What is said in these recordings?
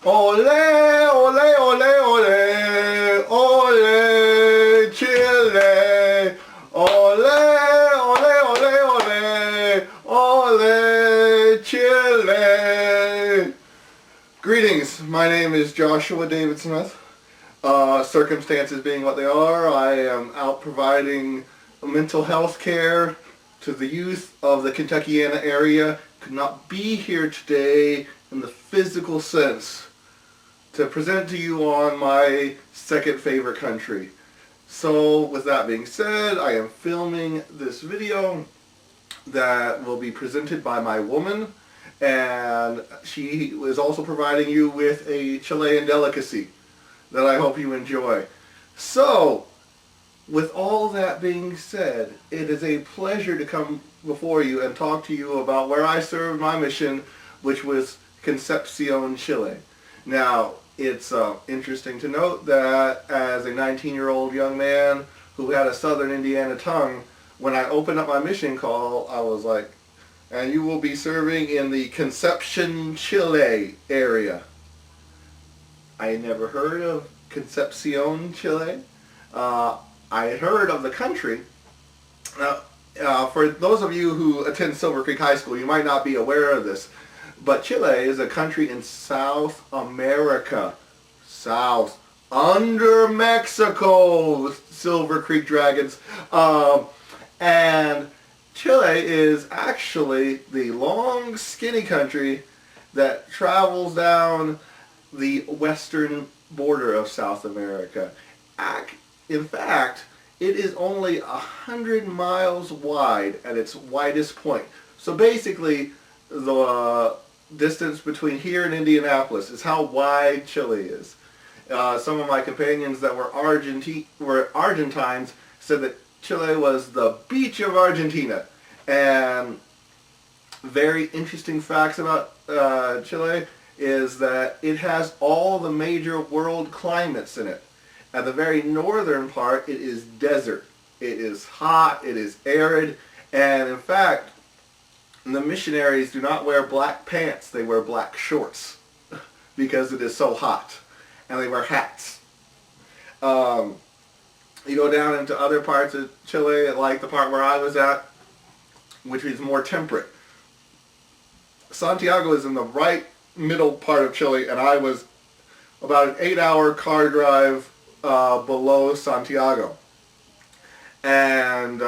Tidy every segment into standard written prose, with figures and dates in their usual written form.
Ole, ole, ole, ole, ole, Chile. Ole, ole, ole, ole, ole, Chile. Greetings, my name is Joshua David Smith. Circumstances being what they are, I am out providing mental health care to the youth of the Kentuckiana area. Could not be here today in the physical sense to present to you on my second favorite country. So with that being said, I am filming this video that will be presented by my woman, and she is also providing you with a Chilean delicacy that I hope you enjoy. So, with all that being said, it is a pleasure to come before you and talk to you about where I served my mission, which was Concepcion, Chile. Now, it's interesting to note that as a 19-year-old young man who had a southern Indiana tongue, when I opened up my mission call, I was like, and you will be serving in the Concepcion, Chile area. I had never heard of Concepcion, Chile. I had heard of the country. Now, for those of you who attend Silver Creek High School, you might not be aware of this, but Chile is a country in South America. South. Under Mexico, Silver Creek Dragons. And Chile is actually the long, skinny country that travels down the western border of South America. In fact, it is only 100 miles wide at its widest point. So basically, the distance between here and Indianapolis is how wide Chile is. Some of my companions that were Argentines said that Chile was the beach of Argentina. And very interesting facts about Chile is that it has all the major world climates in it. At the very northern part, it is desert. It is hot, it is arid, and in fact, the missionaries do not wear black pants, they wear black shorts because it is so hot, and they wear hats. You go down into other parts of Chile, like the part where I was at, which is more temperate. Santiago is in the right middle part of Chile, and I was about an 8-hour car drive below Santiago. And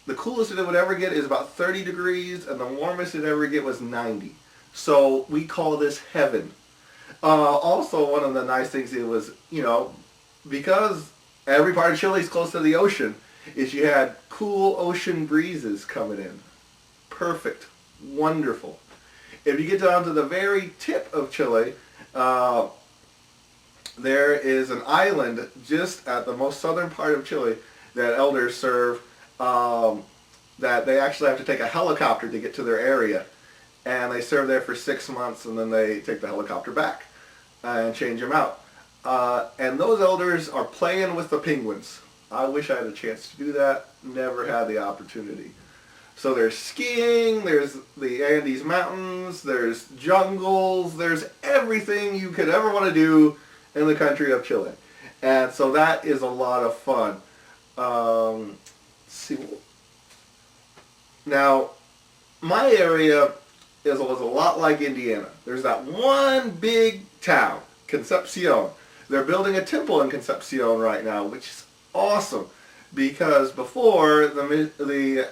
the coolest it would ever get is about 30 degrees, and the warmest it ever get was 90. So we call this heaven. Also, one of the nice things it was, because every part of Chile is close to the ocean, is you had cool ocean breezes coming in. Perfect. Wonderful. If you get down to the very tip of Chile, there is an island just at the most southern part of Chile that elders serve, that they actually have to take a helicopter to get to their area. And they serve there for 6 months, and then they take the helicopter back and change them out. And those elders are playing with the penguins. I wish I had a chance to do that. Never had the opportunity. So there's skiing, there's the Andes Mountains, there's jungles, there's everything you could ever want to do in the country of Chile. And so that is a lot of fun. Let's see. Now, my area was a lot like Indiana. There's that one big town, Concepcion. They're building a temple in Concepcion right now, which is awesome, because before the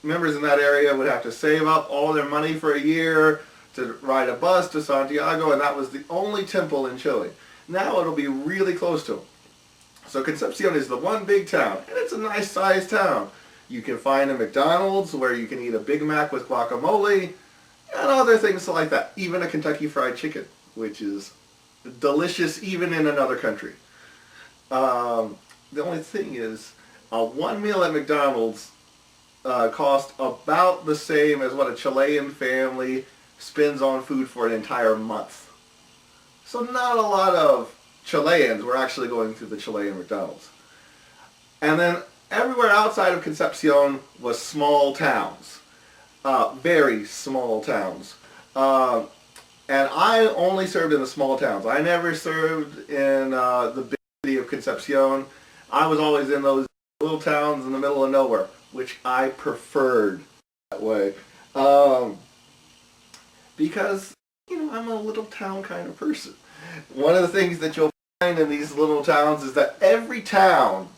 members in that area would have to save up all their money for a year to ride a bus to Santiago, and that was the only temple in Chile. Now it'll be really close to them. So Concepcion is the one big town, and it's a nice sized town. You can find a McDonald's where you can eat a Big Mac with guacamole, and other things like that. Even a Kentucky Fried Chicken, which is delicious even in another country. The only thing is, one meal at McDonald's cost about the same as what a Chilean family spends on food for an entire month. So not a lot of Chileans were actually going through the Chilean McDonald's. And then everywhere outside of Concepcion was small towns. Very small towns. And I only served in the small towns. I never served in the big city of Concepcion. I was always in those little towns in the middle of nowhere, which I preferred that way. Um, because, I'm a little town kind of person. One of the things that you'll find in these little towns is that every town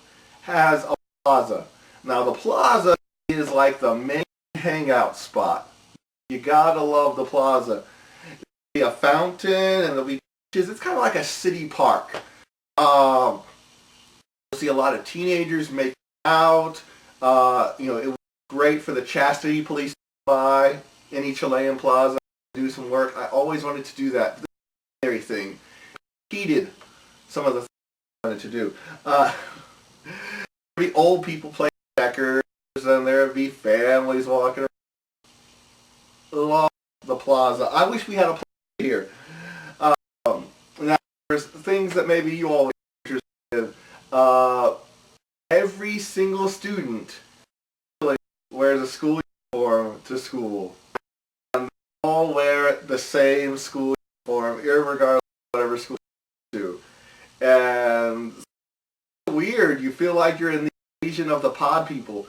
has a plaza. Now, the plaza is like the main hangout spot. You gotta love the plaza. There'll be a fountain and there'll be beaches. It's kind of like a city park. You'll see a lot of teenagers making out. It was great for the chastity police to buy any Chilean plaza, do some work. I always wanted to do that. Everything heated some of the things I wanted to do. There'd be old people playing checkers, and there'd be families walking along the plaza. I wish we had a plaza here. Now, there's things that maybe you all are interested in. Every single student wears a school uniform to school. And they all wear the same school uniform, irregardless of whatever school you do. And it's weird. You feel like you're in the invasion of the pod people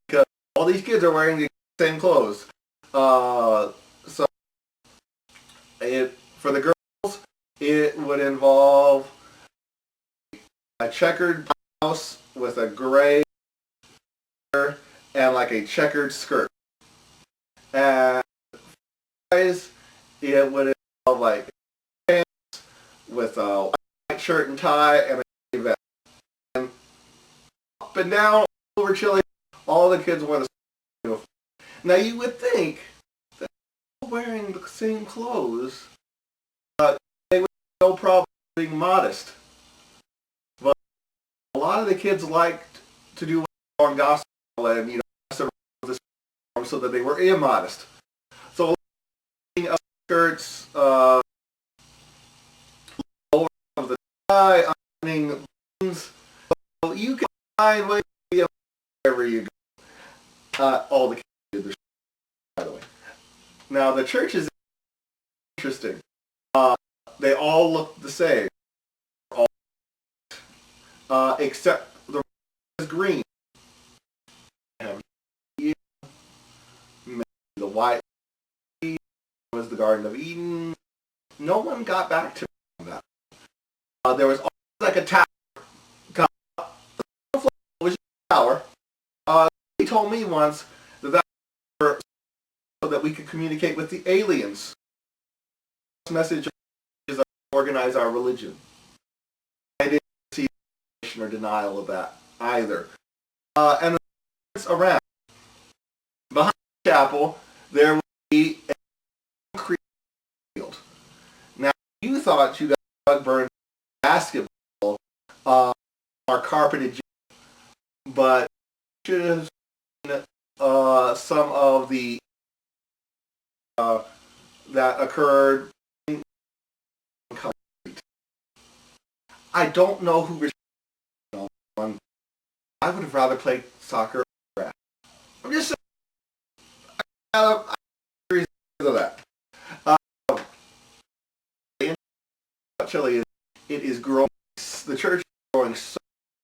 because all these kids are wearing the same clothes. So for the girls, it would involve a checkered blouse with a gray and like a checkered skirt. And for guys, it would involve like pants with a white shirt and tie and a vest. And up and down over Chile, all the kids wore the same uniform. Now you would think that wearing the same clothes, they would have no problem being modest. But a lot of the kids liked to do on gospel and mess around with this so that they were immodest. So skirts, lower of the tie, ironing buttons. So you can find ways to be wherever you go. All the kids did this, by the way. Now the church is interesting. They all look the same, except the red is green. The white was the Garden of Eden. No one got back to me on that. There was always like a tower. The was a tower. He told me once that was so that we could communicate with the aliens. This message is to organize our religion. I didn't see or denial of that either. And the around behind the chapel there would be a concrete field. Now you thought you got burned basketball or carpeted gym, but you should have seen some of the that occurred in concrete. I don't know who was. I would have rather played soccer or grass. I'm just saying. I reasons of that. Chile is it is growing. The church is growing so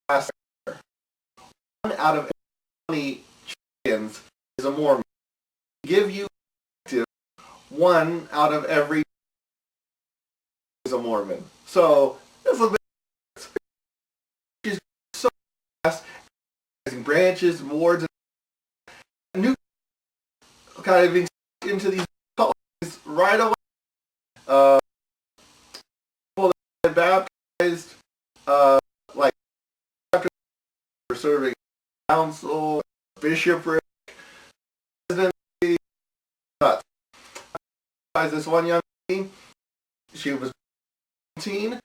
fast. One out of 20 Chileans is a Mormon. Give you one out of every is a Mormon. So that's a bit. It's so fast. Branches, wards, and new kind of being into these colonies right away. People that baptized, like after serving council, bishopric, presidency. This one young lady, she was 17,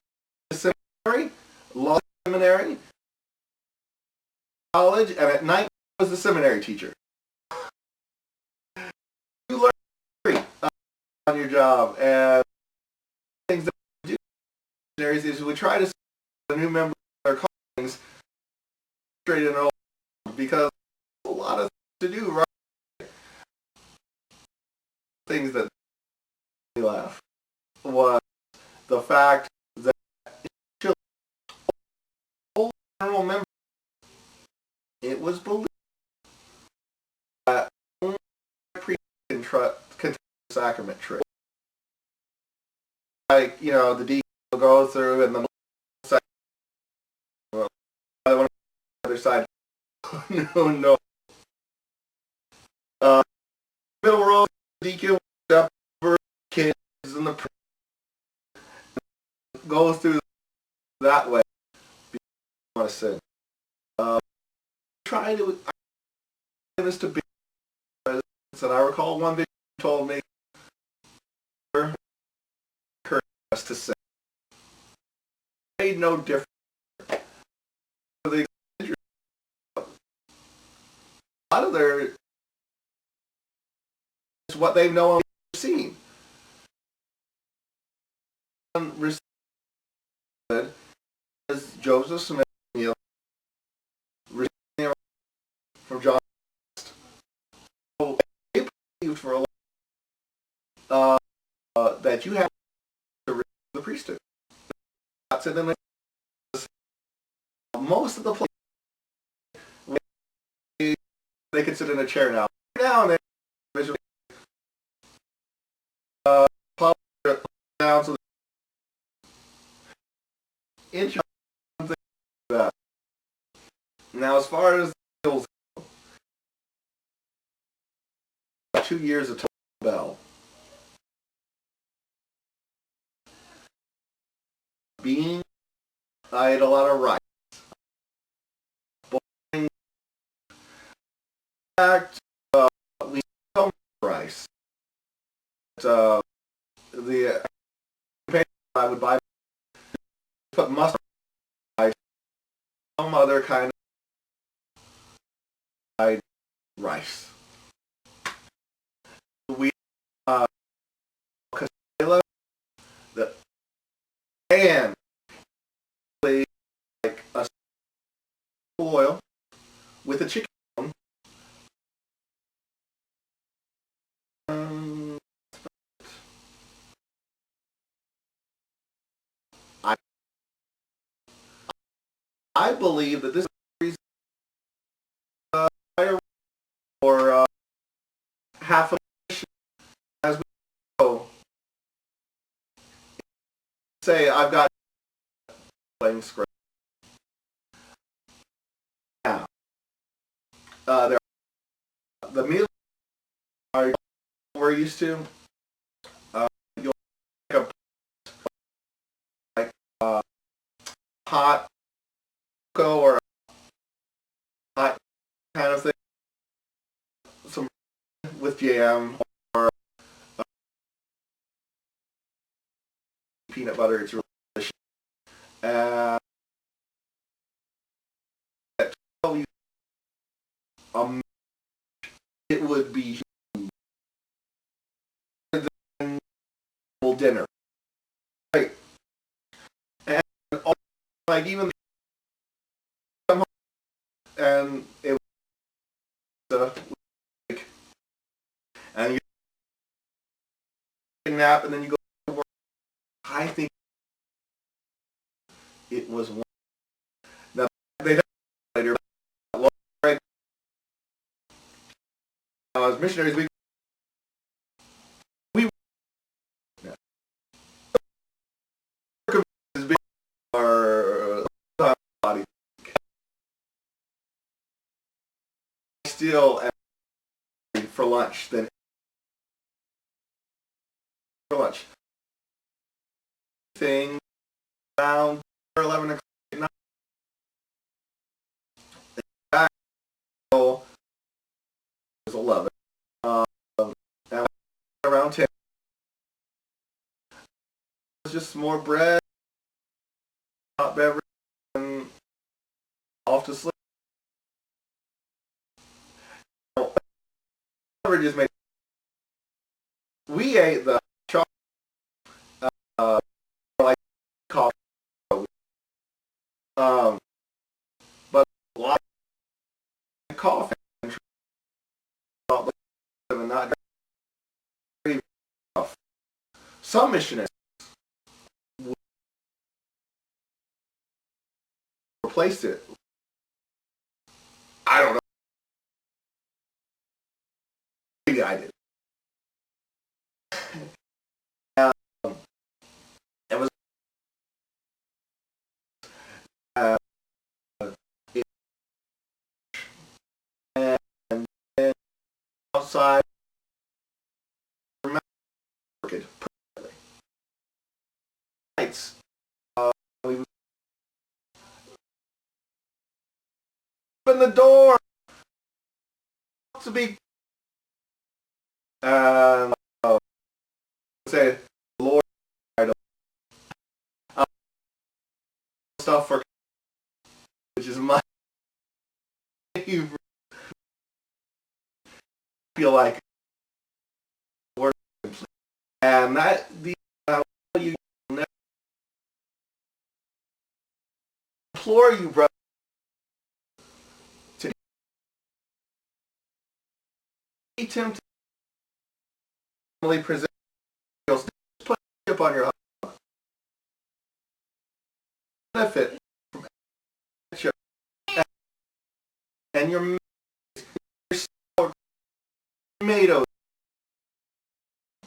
seminary, law seminary, college, and at night was the seminary teacher. You learn on your job, and things that we do is we try to see the new members of their callings straight and old because there's a lot of things to do, right? Things that we laugh. was the fact that Chile, all general members, it was believed that only priests can take the sacrament trip. Like, the deacon will go through and the other side, no. Middle row, the deacon up over kids and the goes through that way. Want to sin. Trying to this to be, and I recall one bishop told me, encouraged us to sin. It made no difference. A lot of their is what they've known and seen. As Joseph Smith, from John, so they believed for a long that you have to receive the priesthood. That's it. Most of the places they can sit in a chair now. Now and then, visually, pop down so inch something like that. Now, as far as the hills go, 2 years of bell. Being, I had a lot of rice. In fact, we some rice. The I would buy, put mustard rice, some other kind of rice. We Casella, the and like a oil with a chicken. I believe that this is or half a as we go. Say I've got playing script. Now, there the meals are we're used to. You'll make a hot cocoa or a hot kind of thing, some with jam or peanut butter. It's really delicious. It would be dinner, right? And like even and it was like, and you take a nap and then you go to work. I think it was one. Now they don't later. Right now, as missionaries, we our body still for lunch than for lunch. Thing around 11 o'clock at night. Back was 11. And around 10. It was just more bread, hot beverage, and off to sleep. Beverages made. We ate the chocolate, like coffee. But a lot of coffee and not some missionaries placed it. I don't know. Maybe I did. It was uh, and then outside perfectly. Lights. We open the door to be uh, say Lord stuff for which is my favorite. Feel like word and that the you implore you, brother, to teach him to present skills. Put up on your benefit from and your tomatoes.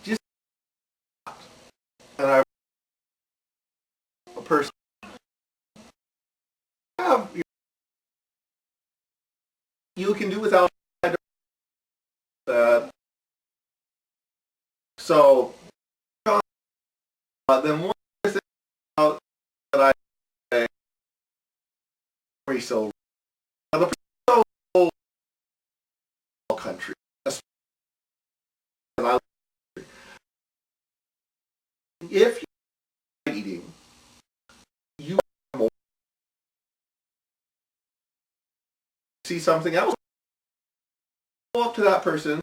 Just and a person have you can do without that. So then one thing about that I say so the whole country. If you're eating, you see something else. Go up to that person.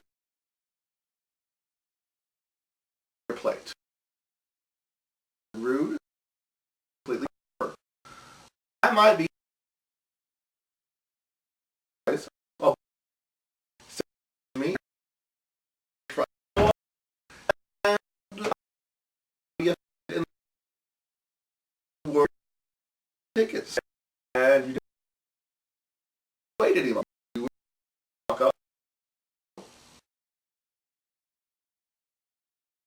Your plate. Rude. Completely. I might be. Oh, me. Tickets and you don't wait any longer.